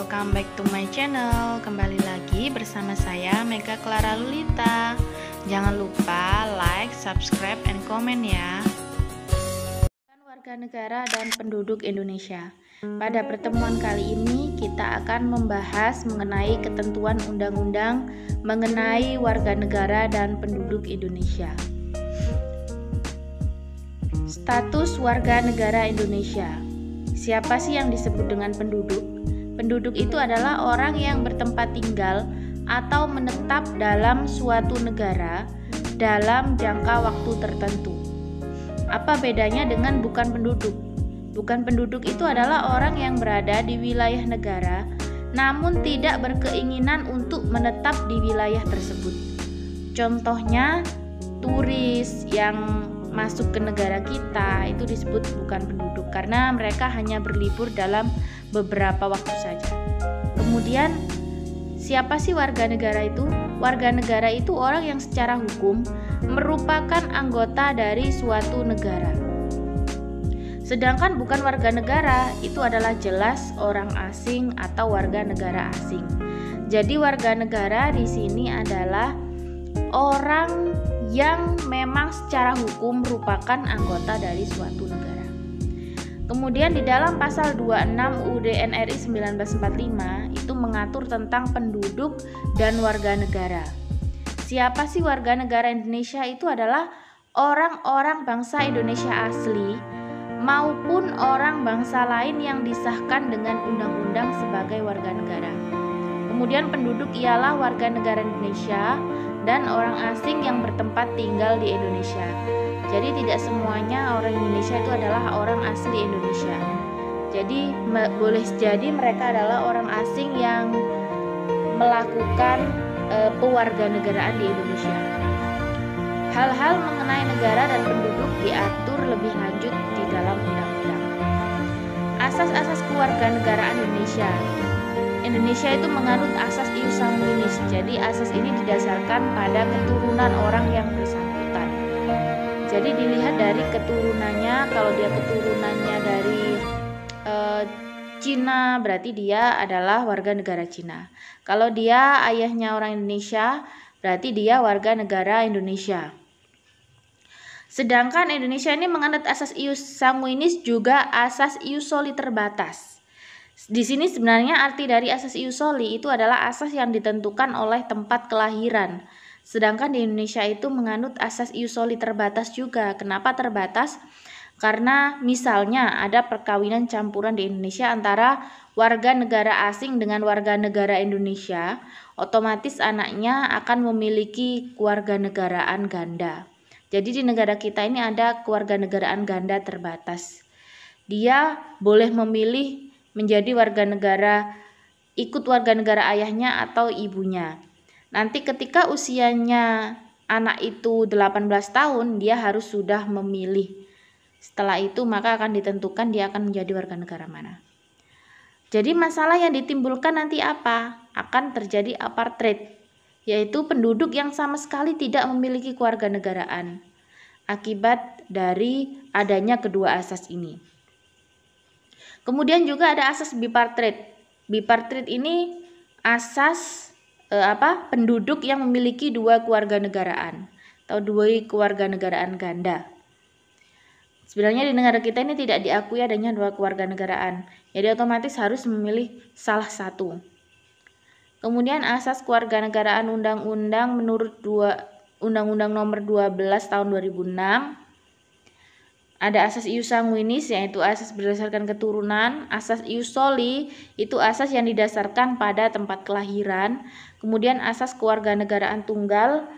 welcome back to my channel. Kembali lagi bersama saya Mega Clara Lulita. Jangan lupa like, subscribe, and komen ya. Warga negara dan penduduk Indonesia. Pada pertemuan kali ini kita akan membahas mengenai ketentuan undang-undang mengenai warga negara dan penduduk Indonesia. Status warga negara Indonesia. Siapa sih yang disebut dengan penduduk? Penduduk itu adalah orang yang bertempat tinggal atau menetap dalam suatu negara dalam jangka waktu tertentu. Apa bedanya dengan bukan penduduk? Bukan penduduk itu adalah orang yang berada di wilayah negara namun tidak berkeinginan untuk menetap di wilayah tersebut. Contohnya, turis yang masuk ke negara kita itu disebut bukan penduduk karena mereka hanya berlibur dalam beberapa waktu saja. Kemudian, siapa sih warga negara itu? Warga negara itu orang yang secara hukum merupakan anggota dari suatu negara. Sedangkan bukan warga negara itu adalah jelas orang asing atau warga negara asing. Jadi warga negara di sini adalah orang yang memang secara hukum merupakan anggota dari suatu negara. Kemudian di dalam pasal 26 UUD NRI 1945 itu mengatur tentang penduduk dan warga negara. Siapa sih warga negara Indonesia? Itu adalah orang-orang bangsa Indonesia asli maupun orang bangsa lain yang disahkan dengan undang-undang sebagai warga negara. Kemudian penduduk ialah warga negara Indonesia dan orang asing yang bertempat tinggal di Indonesia. Jadi tidak semuanya orang Indonesia itu adalah orang asli Indonesia. Jadi boleh jadi mereka adalah orang asing yang melakukan pewarganegaraan di Indonesia. Hal-hal mengenai negara dan penduduk diatur lebih lanjut di dalam undang-undang. Asas-asas kewarganegaraan Indonesia. Indonesia itu menganut asas ius sanguinis. Jadi asas ini didasarkan pada keturunan orang yang bersangkutan. Jadi dilihat dari keturunannya. Kalau dia keturunannya dari Cina, berarti dia adalah warga negara Cina. Kalau dia ayahnya orang Indonesia, berarti dia warga negara Indonesia. Sedangkan Indonesia ini menganut asas ius sanguinis juga asas ius soli terbatas. Di sini sebenarnya arti dari asas ius soli itu adalah asas yang ditentukan oleh tempat kelahiran. Sedangkan di Indonesia itu menganut asas ius soli terbatas juga. Kenapa terbatas? Karena misalnya ada perkawinan campuran di Indonesia antara warga negara asing dengan warga negara Indonesia, otomatis anaknya akan memiliki kewarganegaraan ganda. Jadi di negara kita ini ada kewarganegaraan ganda terbatas. Dia boleh memilih menjadi warga negara, ikut warga negara ayahnya atau ibunya. Nanti ketika usianya anak itu 18 tahun, dia harus sudah memilih. Setelah itu maka akan ditentukan dia akan menjadi warga negara mana. Jadi masalah yang ditimbulkan nanti apa? Akan terjadi apartheid, yaitu penduduk yang sama sekali tidak memiliki kewarganegaraan akibat dari adanya kedua asas ini. Kemudian juga ada asas bipartite. Bipartite ini asas penduduk yang memiliki dua kewarganegaraan atau dua kewarganegaraan ganda. Sebenarnya di negara kita ini tidak diakui adanya dua kewarganegaraan. Jadi otomatis harus memilih salah satu. Kemudian asas kewarganegaraan undang-undang menurut Undang-Undang Nomor 12 Tahun 2006. Ada asas ius sanguinis yaitu asas berdasarkan keturunan, asas ius soli itu asas yang didasarkan pada tempat kelahiran, kemudian asas kewarganegaraan tunggal,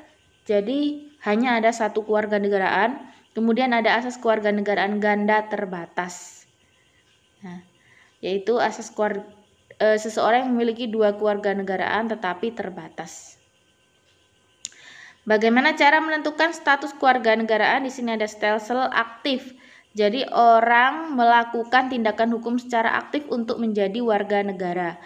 jadi hanya ada satu kewarganegaraan, kemudian ada asas kewarganegaraan ganda terbatas. Nah, yaitu asas seseorang yang memiliki dua kewarganegaraan tetapi terbatas. Bagaimana cara menentukan status kewarganegaraan? Di sini ada stelsel aktif. Jadi orang melakukan tindakan hukum secara aktif untuk menjadi warga negara.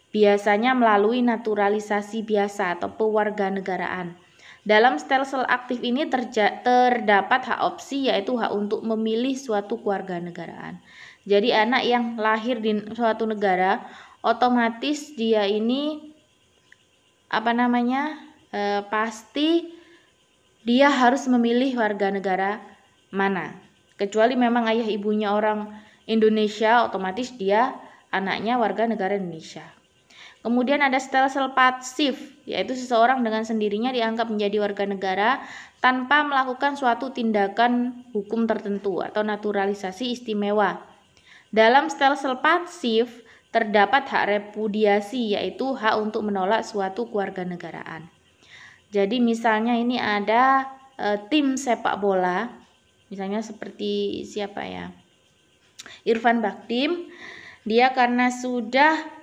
Biasanya melalui naturalisasi biasa atau pewarganegaraan. Dalam stelsel aktif ini terdapat hak opsi, yaitu hak untuk memilih suatu kewarganegaraan. Jadi anak yang lahir di suatu negara otomatis dia ini pasti dia harus memilih warga negara mana. Kecuali memang ayah ibunya orang Indonesia, otomatis dia anaknya warga negara Indonesia. Kemudian ada stelsel pasif, yaitu seseorang dengan sendirinya dianggap menjadi warga negara tanpa melakukan suatu tindakan hukum tertentu atau naturalisasi istimewa. Dalam stelsel pasif terdapat hak repudiasi, yaitu hak untuk menolak suatu kewarganegaraan. Jadi misalnya ini ada tim sepak bola, misalnya seperti siapa ya? Irfan Baktim, dia karena sudah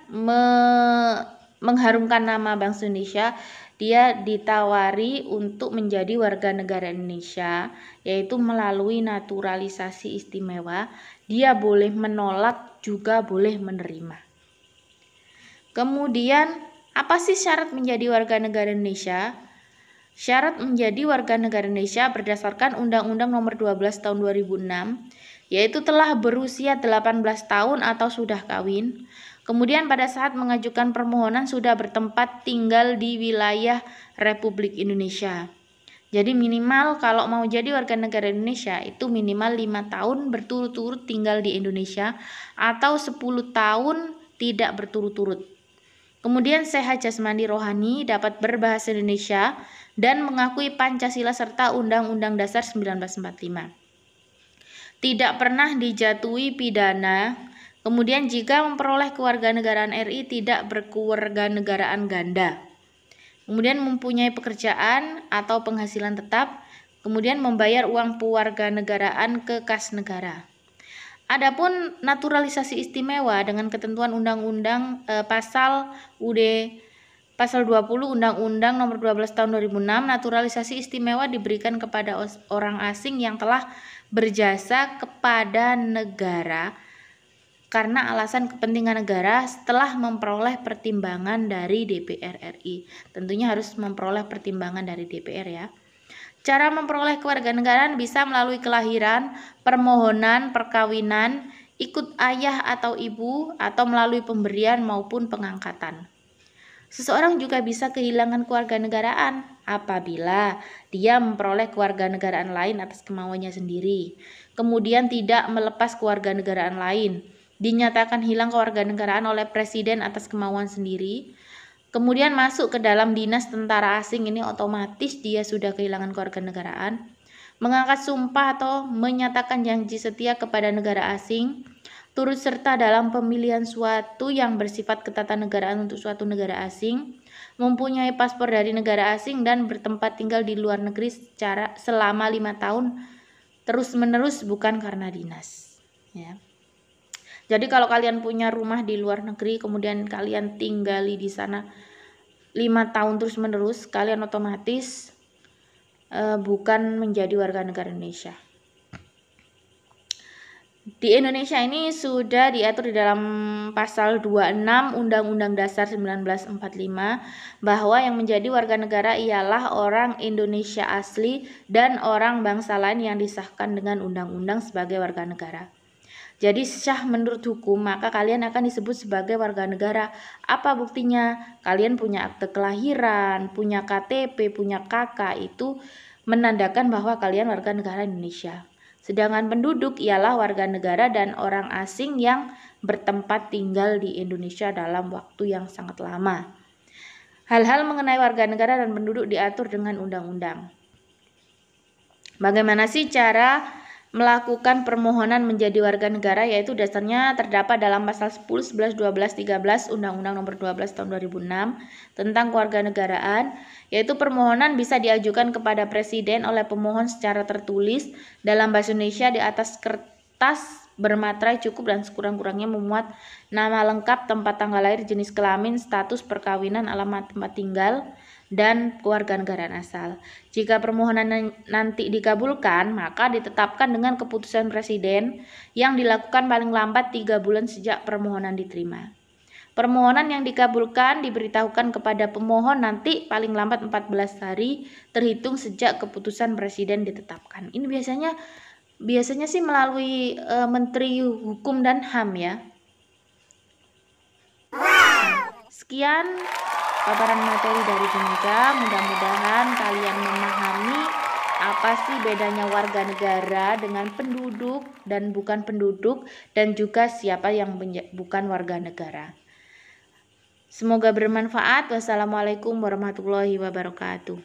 mengharumkan nama bangsa Indonesia, dia ditawari untuk menjadi warga negara Indonesia, yaitu melalui naturalisasi istimewa. Dia boleh menolak juga boleh menerima. Kemudian apa sih syarat menjadi warga negara Indonesia? Syarat menjadi warga negara Indonesia berdasarkan Undang-Undang Nomor 12 Tahun 2006, yaitu telah berusia 18 tahun atau sudah kawin. Kemudian pada saat mengajukan permohonan sudah bertempat tinggal di wilayah Republik Indonesia. Jadi minimal kalau mau jadi warga negara Indonesia itu minimal 5 tahun berturut-turut tinggal di Indonesia atau 10 tahun tidak berturut-turut. Kemudian sehat jasmani rohani, dapat berbahasa Indonesia dan mengakui Pancasila serta Undang-Undang Dasar 1945. Tidak pernah dijatuhi pidana. Kemudian jika memperoleh kewarganegaraan RI tidak berkewarganegaraan ganda. Kemudian mempunyai pekerjaan atau penghasilan tetap. Kemudian membayar uang pewarganegaraan ke kas negara. Adapun naturalisasi istimewa dengan ketentuan Undang-Undang pasal 20 Undang-Undang Nomor 12 Tahun 2006, naturalisasi istimewa diberikan kepada orang asing yang telah berjasa kepada negara karena alasan kepentingan negara setelah memperoleh pertimbangan dari DPR RI. Tentunya harus memperoleh pertimbangan dari DPR ya. Cara memperoleh kewarganegaraan bisa melalui kelahiran, permohonan, perkawinan, ikut ayah atau ibu, atau melalui pemberian maupun pengangkatan. Seseorang juga bisa kehilangan kewarganegaraan apabila dia memperoleh kewarganegaraan lain atas kemauannya sendiri, kemudian tidak melepas kewarganegaraan lain, dinyatakan hilang kewarganegaraan oleh presiden atas kemauan sendiri, kemudian masuk ke dalam dinas tentara asing, ini otomatis dia sudah kehilangan kewarganegaraan, mengangkat sumpah atau menyatakan janji setia kepada negara asing, turut serta dalam pemilihan suatu yang bersifat ketatanegaraan untuk suatu negara asing, mempunyai paspor dari negara asing dan bertempat tinggal di luar negeri selama 5 tahun terus-menerus bukan karena dinas ya. Jadi kalau kalian punya rumah di luar negeri kemudian kalian tinggali di sana 5 tahun terus-menerus, kalian otomatis bukan menjadi warga negara Indonesia. Di Indonesia ini sudah diatur di dalam pasal 26 Undang-Undang Dasar 1945 bahwa yang menjadi warga negara ialah orang Indonesia asli dan orang bangsa lain yang disahkan dengan undang-undang sebagai warga negara. Jadi sah menurut hukum, maka kalian akan disebut sebagai warga negara. Apa buktinya? Kalian punya akte kelahiran, punya KTP, punya KK, itu menandakan bahwa kalian warga negara Indonesia. Sedangkan penduduk ialah warga negara dan orang asing yang bertempat tinggal di Indonesia dalam waktu yang sangat lama. Hal-hal mengenai warga negara dan penduduk diatur dengan undang-undang. Bagaimana sih cara melakukan permohonan menjadi warga negara, yaitu dasarnya terdapat dalam pasal 10, 11, 12, 13 Undang-Undang Nomor 12 Tahun 2006 tentang kewarganegaraan, yaitu permohonan bisa diajukan kepada presiden oleh pemohon secara tertulis dalam bahasa Indonesia di atas kertas bermaterai cukup dan sekurang-kurangnya memuat nama lengkap, tempat tanggal lahir, jenis kelamin, status perkawinan, alamat tempat tinggal, dan kewarganegaraan asal. Jika permohonan nanti dikabulkan, maka ditetapkan dengan keputusan presiden yang dilakukan paling lambat 3 bulan sejak permohonan diterima. Permohonan yang dikabulkan diberitahukan kepada pemohon nanti paling lambat 14 hari terhitung sejak keputusan presiden ditetapkan. Ini biasanya sih melalui Menteri Hukum dan HAM ya. Sekian paparan materi dari Bumega. Mudah-mudahan kalian memahami apa sih bedanya warga negara dengan penduduk dan bukan penduduk, dan juga siapa yang bukan warga negara. Semoga bermanfaat. Wassalamualaikum warahmatullahi wabarakatuh.